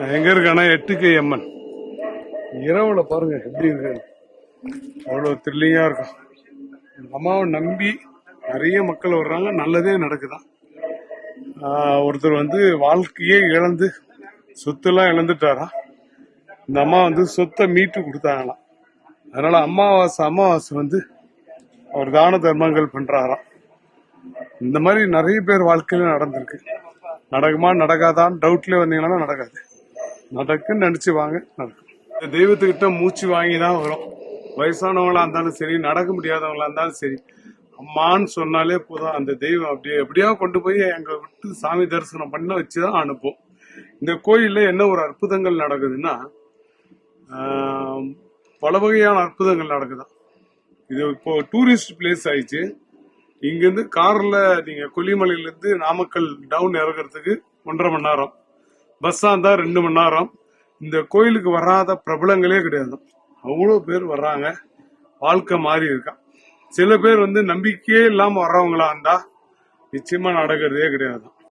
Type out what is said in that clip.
எங்க இருக்கானா 8K அம்மன் இரவுல பாருங்க எப்படி இருக்கு, அவ்வளவு த்ரில்லிங்கா இருக்கும். அம்மாவை நம்பி நிறைய மக்கள் வர்றாங்க, நல்லதே நடக்குதான். ஒருத்தர் வாழ்க்கையே இழந்து சொத்தெல்லாம் இழந்துட்டாரா, இந்த அம்மா சொத்தை மீட்டு கொடுத்தாங்களாம். அதனால அமாவாசை அவர் தான தர்மங்கள் பண்றாராம். இந்த மாதிரி நிறைய பேர் வாழ்க்கையில நடந்திருக்கு. நடக்குமா நடக்காதான் டவுட்ல வந்தீங்கன்னா நடக்காது, நடக்குன்னு நினைச்சு வாங்க, நடக்கும். இந்த தெய்வத்துக்கிட்ட மூச்சு வாங்கி தான் வரும். வயசானவங்களா இருந்தாலும் சரி, நடக்க முடியாதவங்களா இருந்தாலும் சரி, அம்மான்னு சொன்னாலே போதும், அந்த தெய்வம் அப்படியே எப்படியா கொண்டு போய் எங்க விட்டு சாமி தரிசனம் பண்ண வச்சுதான் அனுப்பும். இந்த கோயில்ல என்ன ஒரு அற்புதங்கள் நடக்குதுன்னா, பல வகையான அற்புதங்கள் நடக்குதான். இது இப்போ டூரிஸ்ட் பிளேஸ் ஆயிடுச்சு. இங்கிருந்து கார்ல நீங்க கொல்லிமலையில இருந்து நாமக்கல் டவுன் இறங்குறதுக்கு 1.5 மணி நேரம், பஸ்ஸா இருந்தா 2 மணி நேரம். இந்த கோயிலுக்கு வராத பிரபலங்களே கிடையாது, அவ்வளவு பேர் வர்றாங்க. வாழ்க்கை மாறி இருக்கா. சில பேர் நம்பிக்கையே இல்லாம வர்றவங்களா இருந்தா நிச்சயமா நடக்கிறதே கிடையாது.